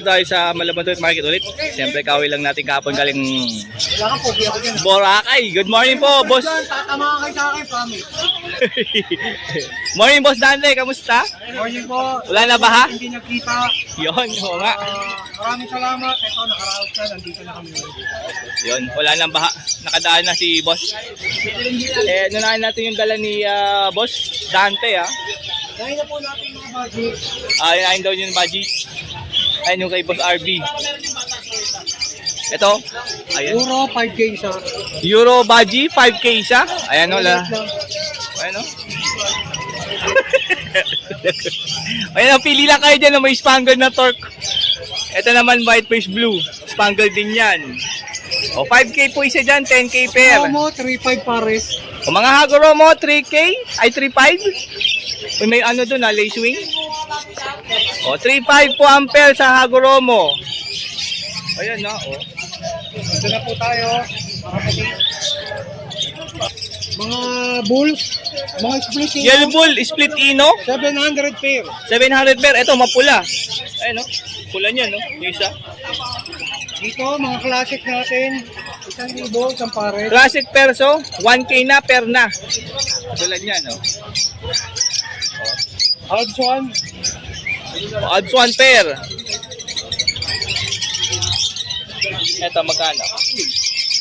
tayo sa Malabon Market ulit. Siyempre, kawin lang natin kahapon galing Boracay. Good morning po, boss. Tatama kayo sa akin, promise. Morning, boss Dante. Kamusta? Morning po. Wala na ba ha? Hindi nagkita. Yun, oo nga. Maraming salamat. Ito, nakaraos na. Nandito na kami. Yun, wala nang baha. Nakadaan na si boss. Nunahin natin yung dala ni boss Dante ha. Dahil na po natin mga budget. Ayun daw yung budget. Ayun yung kay boss RB. Ito. Ayun. Euro 5K isa. Euro budget 5K isa. Ayan o la. Ayan o. Ayan o, pili lang kayo dyan na may spangled na torque. Ito naman white face blue. Spangled din yan. O 5K po isa dyan, 10K pair. Mo 3.5 pares. O mga Haguro mo, 3K, ay 3.5. May ano doon na, lace wing. O 3.5 po ampere sa Haguro mo. Ayan na, o. Ito na po tayo. Mga bulls. Mga split ino. Yellow bull, split ino. 700 pair. 700 pair. Ito, mapula. Ayan o. Pula niya, no? Yung isa. Dito, mga classic natin. 1,000, isang pares. Classic perso, 1K na per na. Tulad niya, no? Odds one. Odds 1 pair. Ito, magkano?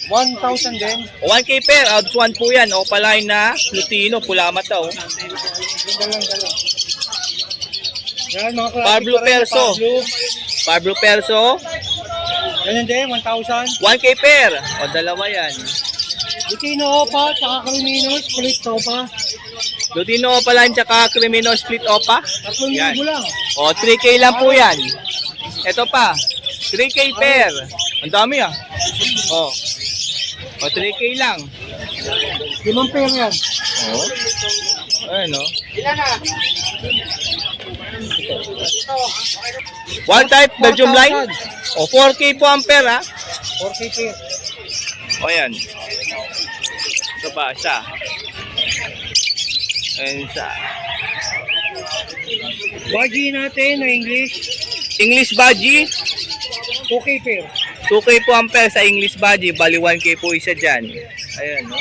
1,000 din. 1K pair, odds 1 po yan. O, palay na, Lutino, pula mata, o. Dalang. Yan, mga classic Pablo pa rin, Perso. Pablo Perso, Ganyan din, 1,000. 1K pair. O, dalawa yan. Lutino Opa, tsaka Crimino, split Opa. Lutino pala, tsaka Crimino split opa. 3,000 lang. O, 3K lang po yan. Ito pa, 3K pair. Ang dami ah. O, 3K lang. 5 pair yan. O, ayan o. One type, Belgium line. O, 4K po ang pair ha. 4K pair. O, ayan. Ito pa, isa. Ayan isa. Baji natin na English, English Baji, 2K pair. 2K po ang pair sa English Baji. Bali 1K po isa dyan. Ayan, no?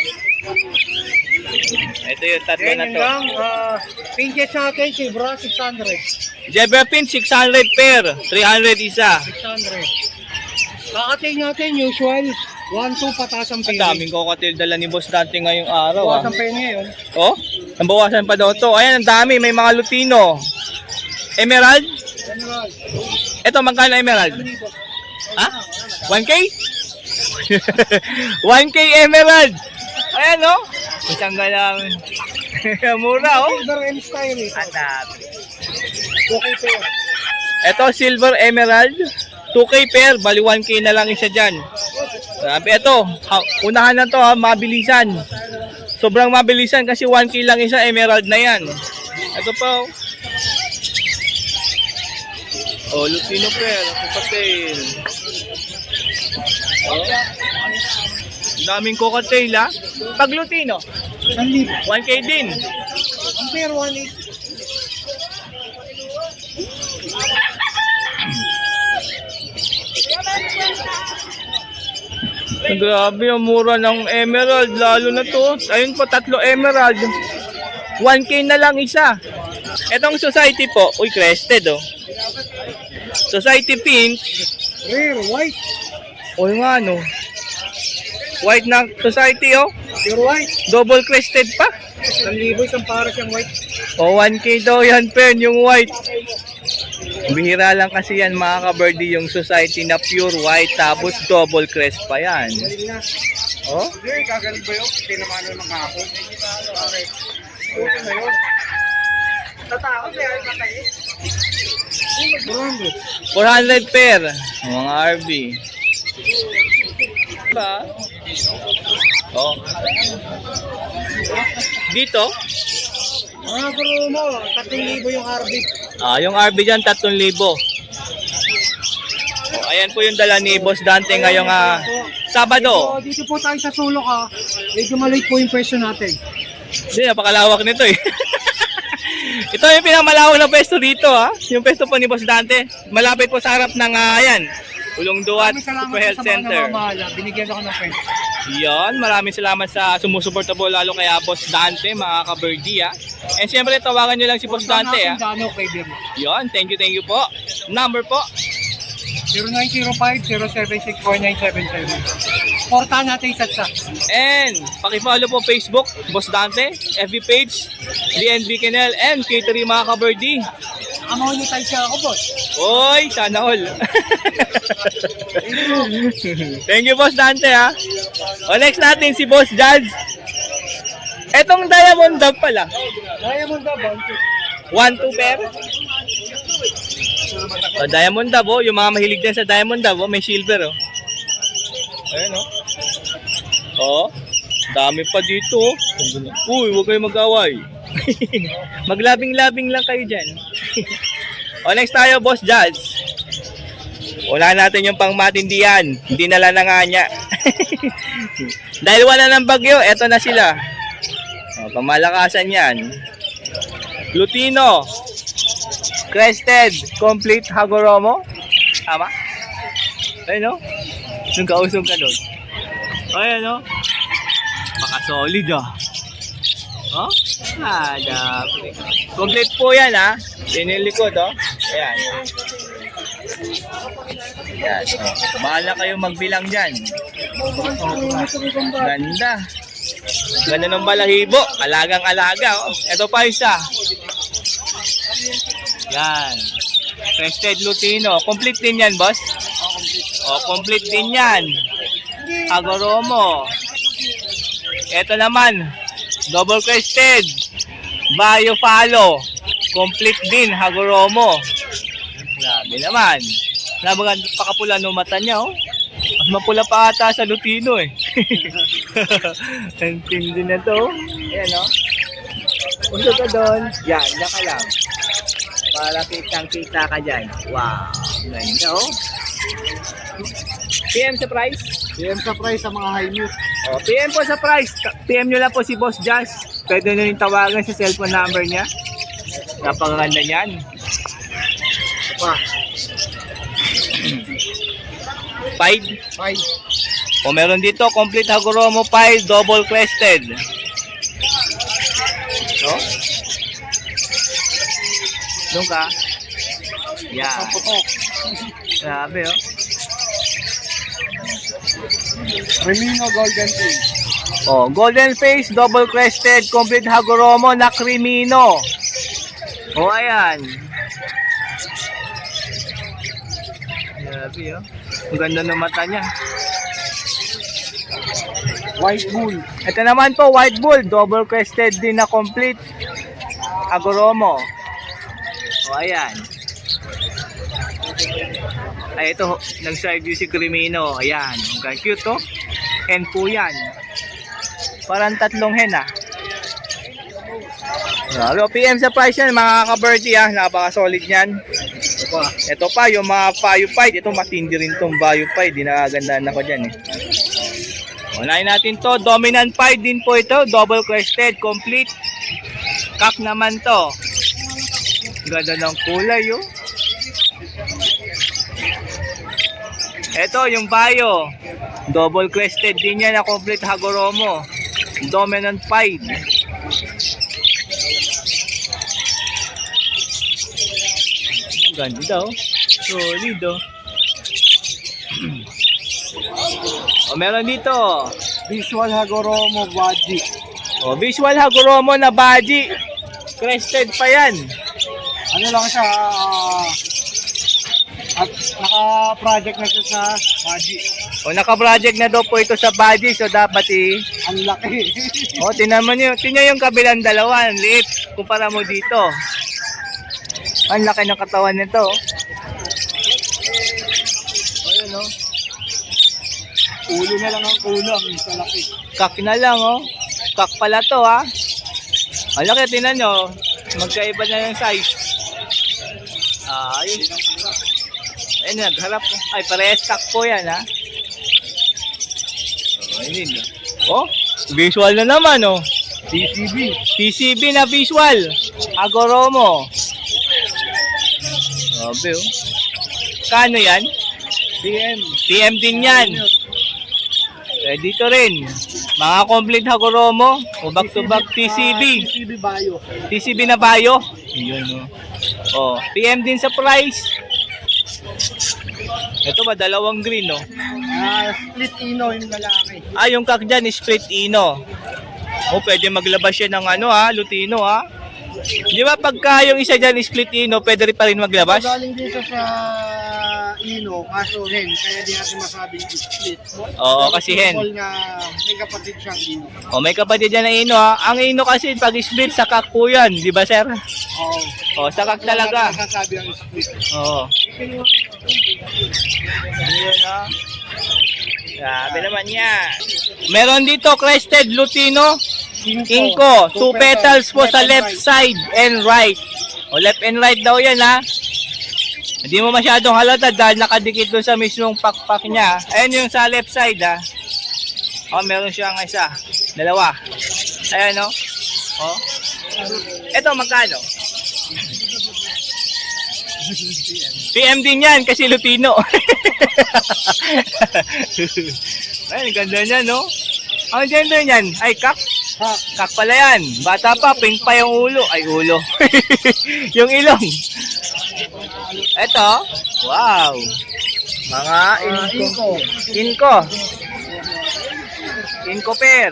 Ito yung tatlo na Ganyan to. lang, pinches natin, Sibra, 600. Jeberpin, 600 pair. 300 isa. 600. Kakating natin, usual, 1-2 pataas ang Ang pili. daming cocktail dala ni Boss Dante ngayong araw. Bukas Ah. ang pili ngayon. Oh, nabawasan pa daw to. Ayan, ang dami. May mga Lutino. Emerald. General. Ito, magkano Emerald? Ha? 1K? 1K Emerald. Ayan, no? Isang galang. Mura, oh. Silver M style eh. Anak. 2K pair. Ito, Silver Emerald. 2K pair. Bali 1K na lang isa dyan. Sabi, ito. Unahan na to, ha. Mabilisan. Sobrang mabilisan kasi 1K lang isa. Emerald na yan. Ito pa, oh. Oh, Lutino pair. Cocktail. Oh. Daming cocktail, ha. Pag Lutino, 1,000. 1K din. Ang pair, 1,800. Grabe ang mura ng emerald, lalo na to. Ayun po, 3 emerald. 1K na lang isa. Etong society po, uy, crested oh. Society pink, Rare, white. o nga no. White na society oh. Pure white. Double crested pa. 1,000 isang pares yung white. O 1K daw yan pen, yung white. Bihira lang kasi yan mga ka-birdie, yung society na pure white tapos double crest pa yan. Galing na. Oh? Hindi, gagaling ba yun? Tinamano ng kahapon. Okay. Okay na yun. Tatakot na yan, matay. 400 pair, mga RB. Ba? Oh. Dito? Mga guro mo, 3,000 yung RB. Yung RB dyan, 3,000. Oh, ayan po yung dala ni Boss Dante ngayong Sabado. Dito po tayo sa sulok ha. Medyo maliit po yung presyo natin. Hindi, napakalawak nito eh. Ito yung pinakamalawak na pwesto dito, ha? Yung pwesto po ni Boss Dante. Malapit po sa harap ng, ayan, Ulong Duat Super Health Center. Binigyan ako ng friend. Yon, maraming salamat sa sumusuporta po lalo kay Boss Dante, mga ka-birdie, ha? And siyempre, tawagan nyo lang si Boss Dante, ha? Yon, thank you po. Number po? 0905-076-4977. Portahan natin isa't sa. And paki-follow po Facebook, Boss Dante, FB page, DNB Canal, and K3 mga ka-birdie. Monetize siya ako, boss. Oy, sana all. Thank you, Boss Dante, ha. O, next natin si Boss Judge. Etong Diamond Dove pala. Diamond ba, boss? 1-2 pair. O, Diamond Dove, oh. Yung mga mahilig din sa Diamond Dove, oh. May silver, oh. Ayan, oh. Oh, dami pa dito, oh. Uy, huwag kayo mag-away. Maglabing-labing lang kayo dyan. O, next tayo, Boss Judge. Unahan natin yung pangmatindihan. Hindi na lang nga niya. Dahil wala ng bagyo, eto na sila. O, pamalakasan yan. Lutino. Crested. Complete Hagoromo. Tama? Ayun, no? Nung kausog ka doon. Ayun, no? Maka-solid, ah. Oh? Dapat. Complete po yan, ha? Sinilikod, oh. Ayan. Ayan. Oh. Bahala kayo magbilang dyan. Ganda. Ganda ng balahibo. Alagang-alaga, oh. Ito pa isa. Yan. Crested Lutino. Complete din yan, boss? Oh, complete din yan. Hagoromo. Ito naman. Double crested. Bayo Falo. Complete din. Hagoromo. Grabe naman. Nabagan pakapula no mata niya, oh. Mas mapula pa ata sa Lutino, eh. Ang tindi na to. Ayan, oh. Punto ka doon. Yan, yan ka lang. Para kitang-kita ka dyan. Wow. Ganda, oh. PM sa price? PM sa price sa mga high news. Oh, PM po sa price. PM nyo lang po si Boss Jazz. Pwede nyo yung tawagan sa cellphone number niya. Napakaganda niyan. Pa. 5. 5. O meron dito, complete Hagoromo 5, double crested. So, doon ka. Yan. Grabe, oh. Remino Golden Face. Oh, golden face, double crested, complete Hagoromo na Crimino. Oh, ayan. Grabe, oh. Ang ganda ng mata niya. White Bull. Ito naman po, white bull, double crested din na complete Hagoromo. Oh, ayan. Ay, ito, nag-side view si Crimino. Ayan, ang cute, oh. Hen po yan. Parang tatlong hen, ah. Grabe, PM sa price yan, mga ka-birdie, ah. Napaka-solid yan. Ito pa, yung mga Biopide. Ito, matindi rin itong Biopide. Dinagandaan ako dyan, eh. Unahin natin to. Dominant Pied din po ito. Double crested, complete. Cock naman to. Ganda ng kulay, oh. Ito, yung Bio. Double crested din yan na complete Hagoromo. Dominant Pied. Ganda daw. Solid, oh. O, meron dito. Visual Hagoromo Baji. O, visual Hagoromo na Baji. Crested pa yan. Ano lang siya, at naka-project na siya sa Baji. O, naka-project na daw po ito sa Baji. So, dapat Ang laki. O, tingnan yung kabilang dalawa. Ang liit. Kumpara mo dito. Ang laki ng katawan nito. Ayun, oh. Ulo na lang ang kulang sa laki. Kak na lang, oh. Kak pala to, ha. Ang laki, tingnan nyo. Magkaiba na yung size. Ayun. Ayun, nagharap. Ay, parehas kak po yan, ha. Ayun. Oh, visual na naman, oh. TCB na visual. Hagoromo. Grabe oh. Kano yan? TM din yan. Dito rin. Mga complete Hagoromo. O back to back TCB. TCB na bayo. Yun oh. PM din sa price. Ito ba, dalawang green, no? Split ino yung lalaki. Yung kak dyan, split ino. Pwede maglabas siya ng lutino, ha? Di ba pagka yung isa dyan, split ino, pwede rin pa rin maglabas? Galing dito sa ino, kaso hen, kaya di natin masabing split. Oo, kasi hen. Na may kapatid siyang ino. May kapatid dyan na ino, ha? Ang ino kasi, pag split, sa kak po yan, di ba, sir? Oo. Sa kak talaga. Wala nasasabi ang split. Oo. Ayun, ha? Grabe naman yan. Meron dito, crested lutino. Inko, 2 petals po sa left side and right. Left and right daw yan, ha. Hindi mo masyadong halata dahil nakadikit doon sa mismong pakpak niya. Ayan yung sa left side, ha. Meron siyang isa. Dalawa. Ayan, no. Ito, magkano? PM din yan kasi lutino. Ay, ganda niya, no? Ang gender niyan, ay kak. Kak pala yan. Bata pa, pink pa yung ulo. Ay, ulo. Yung ilong. Ito, wow. Mga inko. Inko pair.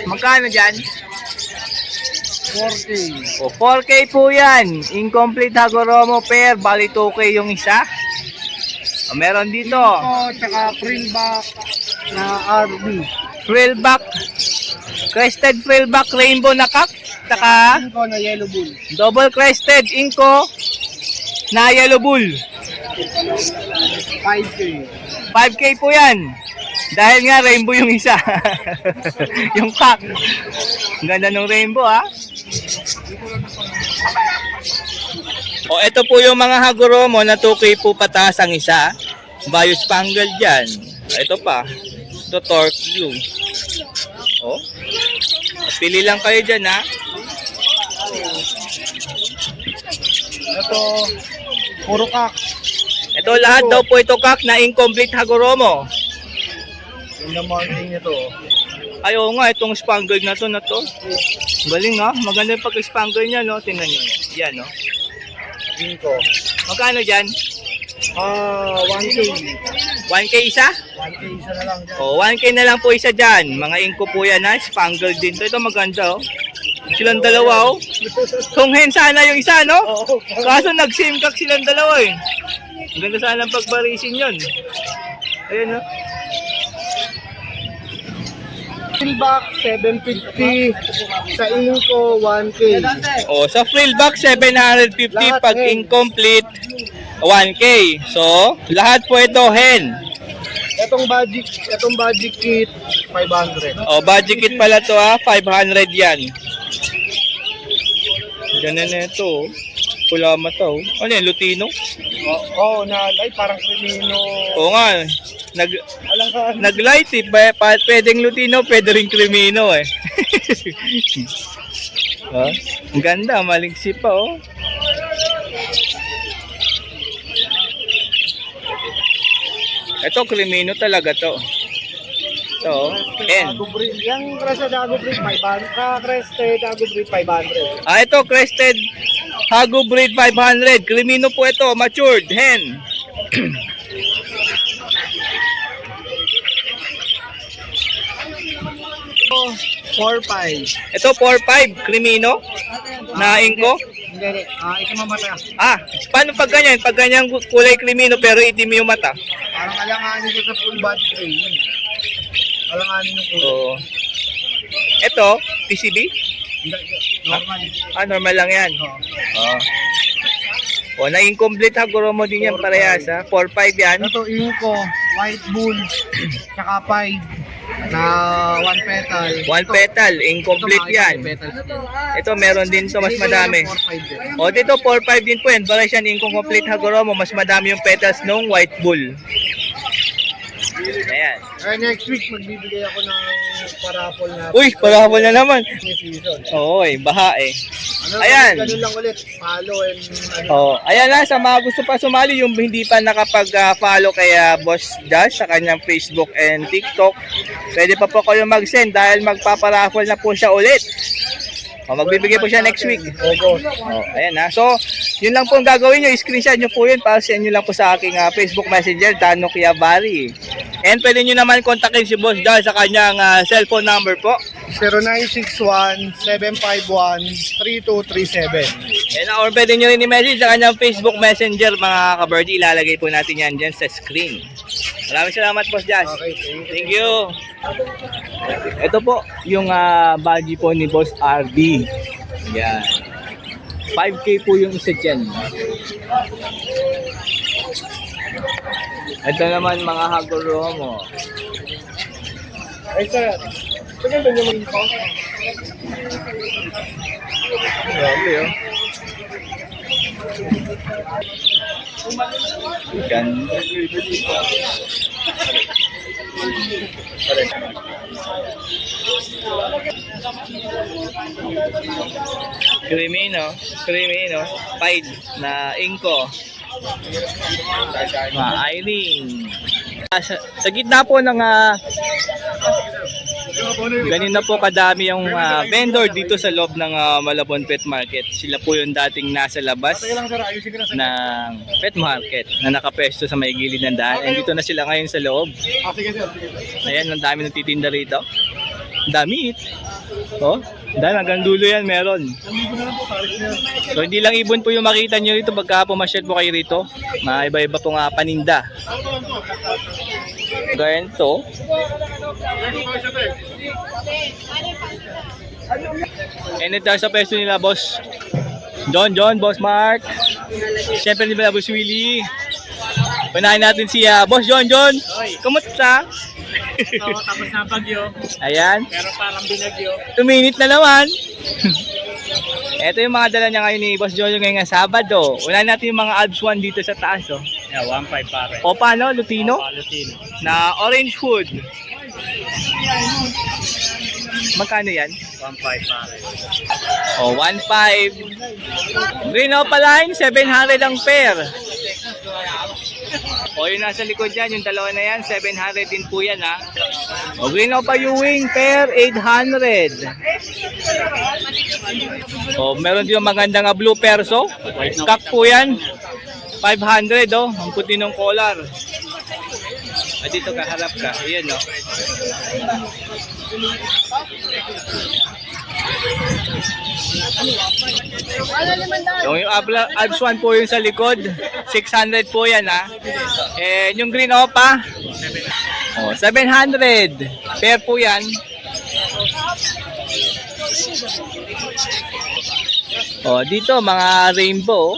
Magkano dyan? 4K. 4K po yan. Incomplete Hagoromo pair. Bali 2K yung isa. Meron dito. Tsaka frillback na RB. Frillback. Crested frillback rainbow na kak. Tsaka Inko na yellow bull. double crested inko na yellow bull. 5K. 5K po yan. Dahil nga rainbow yung isa. Yung kak. Ang ganda ng rainbow, ha. Ito po yung mga Hagoromo na 2K po pataas ang isa. Bio Spangled dyan. Ito pa. Ito Torque Blue. Pili lang kayo dyan, ha. Ito, puro kak. Ito lahat daw po ito kak na incomplete Hagoromo. Yung namarking nito. Ayaw nga, itong spangled na to. Galing, ha. Maganda yung pag-spangled niya, no. Tingnan nyo. Yan, no. Inko. Magkano dyan? 1K. 1K isa? 1K isa na lang dyan. 1K na lang po isa dyan. Mga inko po yan, ha. Spangled din to. Ito maganda, oh. Silang dalawa, oh. Tunghen sana yung isa, no? Kaso nag-same kak silang dalawa, eh. Maganda sana ang pagbarisin yun. Ayun, no? Frillback 750. Sa Inko 1K. Sa frillback 750 Lahat pag hen. incomplete 1K. So, lahat po ito hen. Itong budget kit 500. Budget kit pala to, ha. 500 yan. Ganun na ito, oh. Pula mata, oh. Ano yan, lutino? Parang krimino. Oo nga. Nag-light, eh. Pwedeng lutino, pwede rin krimino, eh. Ang ganda, malingsi pa, oh. Ito, krimino talaga to. Ito, N. Yung Crested Ago Breed 500. Sa Crested Ago Breed 500. Ito, crested Hago Breed 500. Krimino po ito, matured, hen. Oh, 4.5. Ito, 4.5, krimino na inko. Hindi. Ito mamata. Paano pag ganyan? Pag ganyan kulay krimino pero itim yung mata. Parang alanganin ko sa full body training. Alanganin yung kulay. Ito, TCB? Normal. Normal lang yan. Na-incomplete Hagoromo din yan parehas, ha? 4.5 yan. Ito, Inko, White Bull, tsaka 5 na 1 petal. 1 petal, incomplete yan. Ito, meron din to, mas madami. Dito, 4.5 din po yan. Parehas yan, incomplete Hagoromo. Mas madami yung petals nung White Bull. Ayan. Next week, magbibigay ako ng parapol na. Uy, parapol na naman. May season. Oo baha eh. Ano, Ayan. Ganun lang ulit. Follow and ano. Oh, ayan na sa mga gusto pa sumali yung hindi pa nakapag-follow kay Boss Josh sa kanyang Facebook and TikTok. Pwede pa po kayo mag-send dahil magpaparaffle na po siya ulit. O, magbibigay po siya next week. Ogo. Oh, ayan na. So, yun lang po ang gagawin nyo. I-screenshot nyo po yun para send nyo lang po sa aking Facebook Messenger, Dano Quiabari. And pwede nyo naman kontakin si Boss Josh sa kanyang cellphone number po. 0961-751-3237. And or pwede nyo rin i-message sa kanyang Facebook Messenger mga ka-birdie. Ilalagay po natin yan dyan sa screen. Maraming salamat, Boss Josh. Okay, Thank you. Ito po yung badge po ni Boss RD. Yan. 5K po yung isa dyan. Ito naman mga Hagoromo. Ay, sir. Maganda nyo mag ito. Grabe oh. Ganda. Creamy no? Pied na inko. Irene. Sa gitna po ng ganun na po kadami yung vendor dito sa loob ng Malabon Pet Market. Sila po yung dating nasa labas ng pet market na nakapesto sa may gilid ng daan. And dito na sila ngayon sa loob. Sige, sir. Ayan, ang dami nagtitinda rito. Damit. Oh, dahil hanggang dulo yan meron. So hindi lang ibon po yung makita nyo rito pagka pumasyal po kayo rito. Mga iba-iba pong paninda. Ganito. And ito sa peso nila, Boss John, Boss Mark. Siyempre nila, Boss Willie. Panahin natin si Boss John. Kumusta? Tapos na bagyo. Ayan. Pero parang binagyo. 2 minutes na naman. Ito yung mga dala niya ngayon ni Boss Jojo ngayong Sabado. Unahin natin yung mga Alps 1 dito sa taas. Oh. Yeah, 1.5 pare. O paano? Lutino? Palutino. Na orange hood. Magkano yan? 1.5 pare. O, 1.5. Green Opaline, 700 ang pair. O, yung nasa likod yan, yung dalawa na yan, 700 din po yan ha. O, Green Opa Ewing, pair, 800. O, meron din yung magandang blue perso. Kak po yan. 500 oh, ang puti ng collar. At dito kaharap ka, ayan oh. Yung Alps 1 po yung sa likod, 600 po yan ha. And yung Green Opa, oh, 700. Pair po yan. Oh, dito mga rainbow.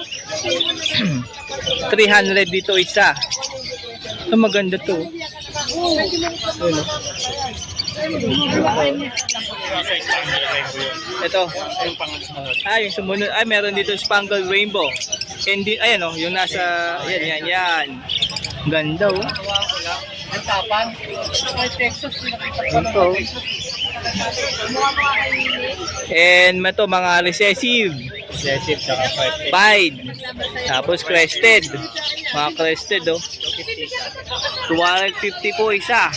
300 dito isa. Ito maganda to. Ano? Ito. Yung sumunod. Ay, meron dito spangled rainbow. Hindi, ayan o. Yung nasa, yan. Ganda o. Ang tapan. Texas. Ito. And ito, mga recessive. Recessive saka 5. Pied. Tapos crested. Mga crested oh. 250 po isa.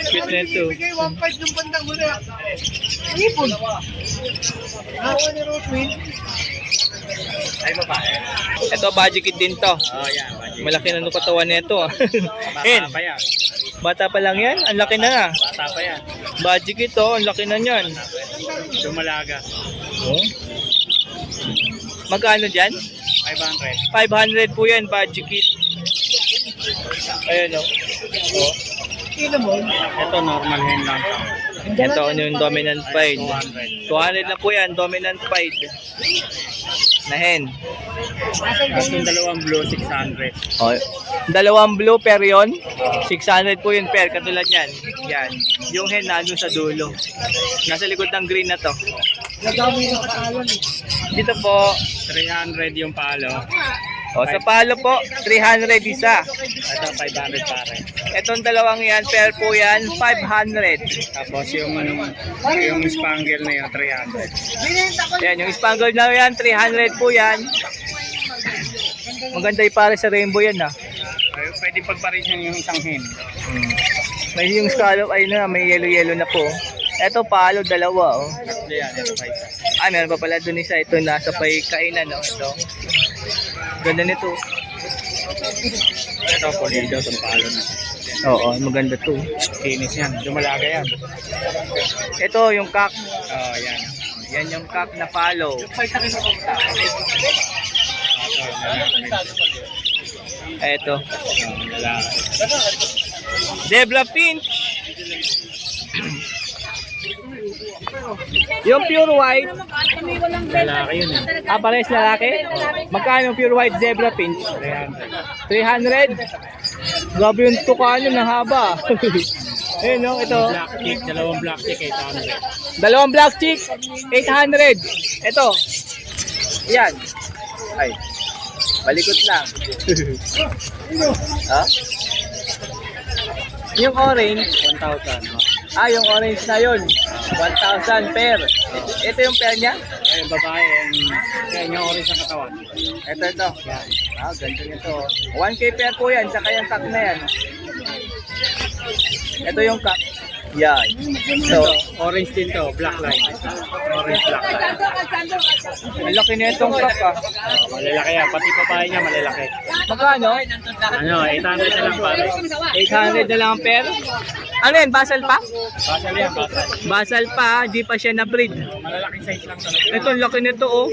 Cute na ito. 1.5 yung bandang muna. Ipon. Ako ni Roswin. Ay, babae. Ito, budget kit din to. Oh, yan. Malaki na nung katawan nito. Hen, Bata pa yan. bata pa lang yan. Ang laki na nga. Bata pa yan. Budget kit to, ang laki na niyan. Dumalaga. Oh. Magkano dyan? 500. 500 po yan, budget kit. Ayun oh. Oh. Ito normal hen lang. Ito ano yung dominant pied. 200. 200 na po yan, dominant pied. Na hen. Tapos yung dalawang blue, 600. Oh, dalawang blue pair yun. 600 po yung pair, katulad yan. Yan. Yung hen nandun sa dulo. Nasa likod ng green na to. Nagami ng katalon eh. Dito po, 300 yung palo. O, sa palo po, 300 isa. Ito, 500 pare. Itong dalawang yan, pair po yan, 500. Tapos yung spangle na yun, 300. Yan, yung spangled na yan, 300 po yan. Maganda yung para sa rainbow yan, ha. Pwede pagparisan yung isang hen. May yung scallop, ay na, may yellow-yellow na po. Ito, palo, dalawa, oh. Tatlo yan, ito pa isa. Ah, meron pa pala dun isa. Ito, nasa pay kainan, no? Ito. Ganda nito. Ito, pulido, itong palo na. Oo, maganda to. Kinis yan, dumalaga yan. Ito, yung kak. Oh, yan. Yan yung kak na palo. Ito. Lalaki. Zebra Finch. Yung pure white. Lalaki yun eh. Ah, pares lalaki? Magkano yung pure white Zebra Finch? 300. 300? Grabe yung tuka nyo, ng haba. Ayun, no? Ito. Black chick, dalawang black chick, 800. Dalawang black chick, 800. Ito. Yan. Ay. Balikot lang. Ha? Yung orange. 1,000. Ah, yung orange na yun. 1,000 pair. Ito yung pair niya? Ayun, babae, yan yung orange sa katawan. Ito. Yan. Ah, ganda nito. 1K pair po yan, tsaka yung kak na yan. Ito yung kak. Yan. So, Orange din to, black line. Orange black line. ang laki na itong kak, ah. Malalaki yan, pati babae niya malalaki. Magkano? Ano, 800 na lang pare. 800 na lang ang pair. Ano yan, basal pa? Basal yan, basal. Basal pa, di pa siya na-breed. Malalaking size lang talaga. Ito, ang laki nito, oh.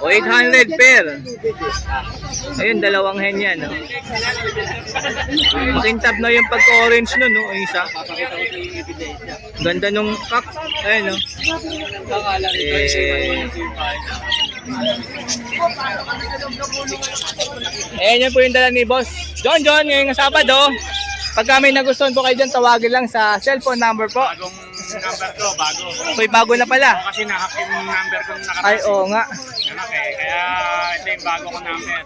O, 800 pair. Ayun, dalawang hen yan, oh. Makintab na yung pagka-orange nun, no? Yung isa. Ganda nung kak. Ayun, no? Ayan yan po yung dala ni Boss John ngayong Sabado. Pagka may nagustuhan po kayo dyan, tawagin lang sa cellphone number po. Bagong number ko, bago. May bago na pala. O kasi nahak yung number ko nung nakatasin. Ay, oo nga. Nanak eh. Kaya ito yung bago ko number.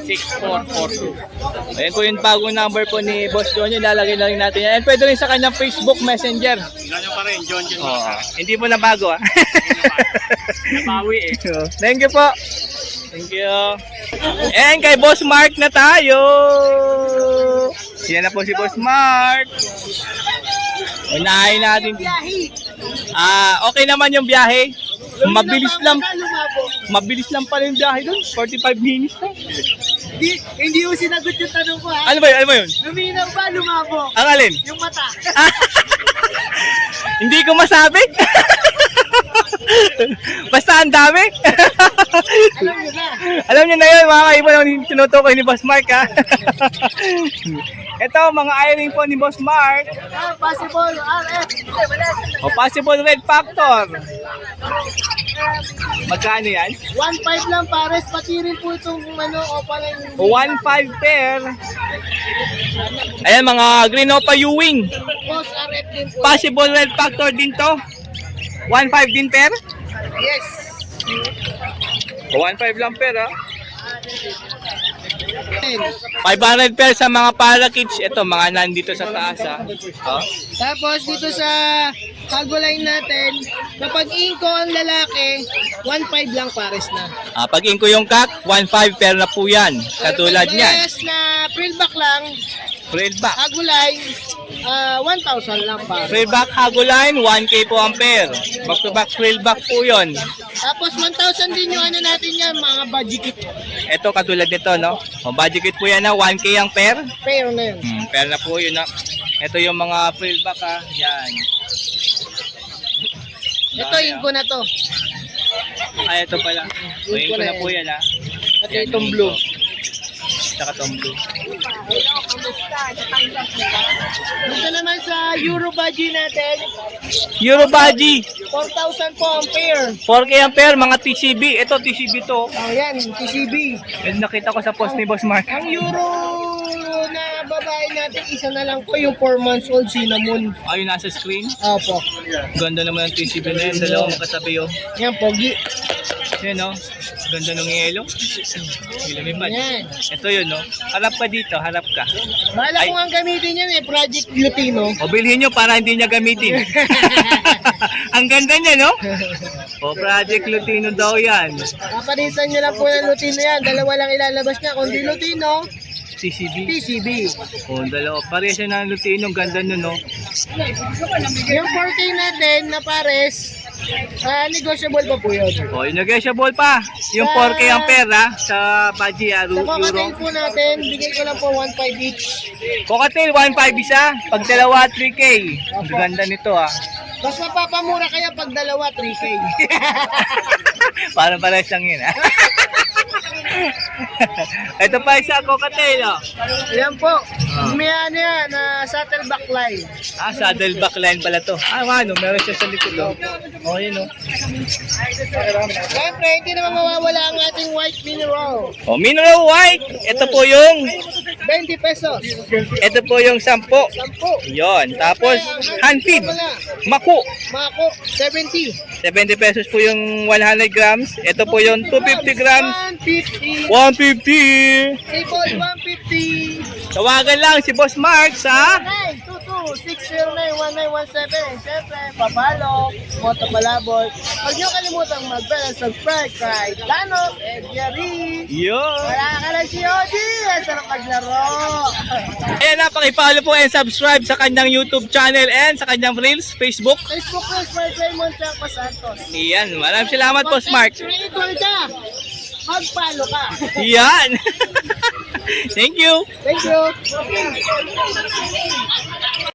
0921-549-6442. Ayan po yung bagong number po ni Boss John. Yung lalagay na rin natin yan. And pwede rin sa kanyang Facebook Messenger. Ganyan pa rin, John Oo. Mata. Hindi po na bago, ah. Nabawi eh. Thank you po. Thank you. And kay Boss Mark na tayo. Yan na po si Boss Mark. Unahin natin. Okay naman yung biyahe. Mabilis lang. Mabilis lang pala yung biyahe doon. 45 minutes na. Hindi mo sinagot yung tanong ko ha. Ano ba yun? Ano ba yun? Luminaw ba, lumabo? Ang alin? Yung mata. Hindi ko masabi. Basta ang dami. Alam mo na. Alam niyo na yun, mga kaibigan, yung tinutukoy ni Boss Mark, ha? Ito, mga iron po ni Boss Mark. Possible, RF. O possible red factor. Magkano yan? 1.5 lang pares, pati rin po itong opaline. 1.5 pair. Ayan, mga green opa Ewing. Boss, RF din po. Possible red factor din to. 1.5 din pair? Yes. 1.5 lang pair, ha? 500 pair sa mga parakeets. Ito, mga nandito sa taas, ha? Oh. Tapos dito sa cargo line natin, kapag inko ang lalaki, 1.5 lang pares na. Pag inko yung kak, 1.5 pair na po yan. Katulad niyan. Yes na frillback lang, Trail back. cargo line, 1,000 lang pares. Trail back hago line, 1K po ang pair. Back to back trail back po yun. Tapos 1,000 din yung ano natin yan, mga budget kit. Ito katulad nito, no? O, budget kit po yan na 1K ang pair. Pero na yun. Pair na po yun, no? Ito yung mga trail back, ha? Yan. Ito, inko na to. Ay, ito pala. O, yun ko na po yan, ha? At itong blue. Tsaka itong blue. Dito naman sa Euro budget natin, Euro Baji. 4,000 po ang pair. 4K ang pair, mga TCB. Ito, TCB to. Oh, yan, TCB. Nakita ko sa post ni Boss Mark. Ang Euro na babae natin, isa na lang po yung 4 months old cinnamon. Ayun, nasa screen. Opo. Ganda naman ng TCB na yun. Dalawang katabi, oh. Yan, pogi. Yan, oh. Ganda ng yelo. Lumipad. Yan. Ito yun, oh. Harap ka dito, harap ka. Bala Ay. ko ang gamitin yan Project Lutino. O, bilhin nyo para hindi niya gamitin. Ang ganda niya, no? O, Project Lutino daw yan. Kapalitan nyo lang po ng Lutino yan. Dalawa lang ilalabas niya. Kung di Lutino, CCB. PCB. O, dalawa. Pares siya ng Lutino. Ang ganda nun, no? Yung 4K natin na pares, negotiable pa po yun. O, yung negotiable pa. Yung 4K ang pera sa Baji Sa Euro. cocktail po natin, bigay ko lang po 1.5 each. Cocktail, 1.5 isa. Pag dalawa, 3K. Ang ganda nito, ah. Mas mapapamura kaya pag dalawa, 3K. Parang pares lang yun, ah. Ito pa isa, cocktail, oh. Ayan po. May ano yan, saddleback line. Ah, saddleback line pala to. Ah, ano, meron siya sa likod, oh. Oh, yun, oh. Siyempre, hindi naman mawawala ang ating white mineral. Oh, mineral white. Ito po yung 20 pesos. Ito po yung 10. 10. Yon. Tapos, handfeed. Wala. Maku. Mako, 70. 70 pesos po yung 100 grams. Ito po yung 250 grams. 150. 150. Sipol, 150. Tawagan lang si Boss Mark sa 922-609-1917. Siyempre, papalo, Moto Palabot. Huwag niyo kalimutan mag-bell and subscribe kay Danos and Jerry. Yon. Wala ka lang si Oji. Ang sarap maglaro. Ayan na, pakipollow po and subscribe sa kanyang YouTube channel and sa kanyang Reels, Facebook. Facebook ko, Smart Raymond Chanco Santos. Iyan. Maraming salamat, Boss Mark. Creator ka. Mag-follow ka. Yan. Thank you. Thank you.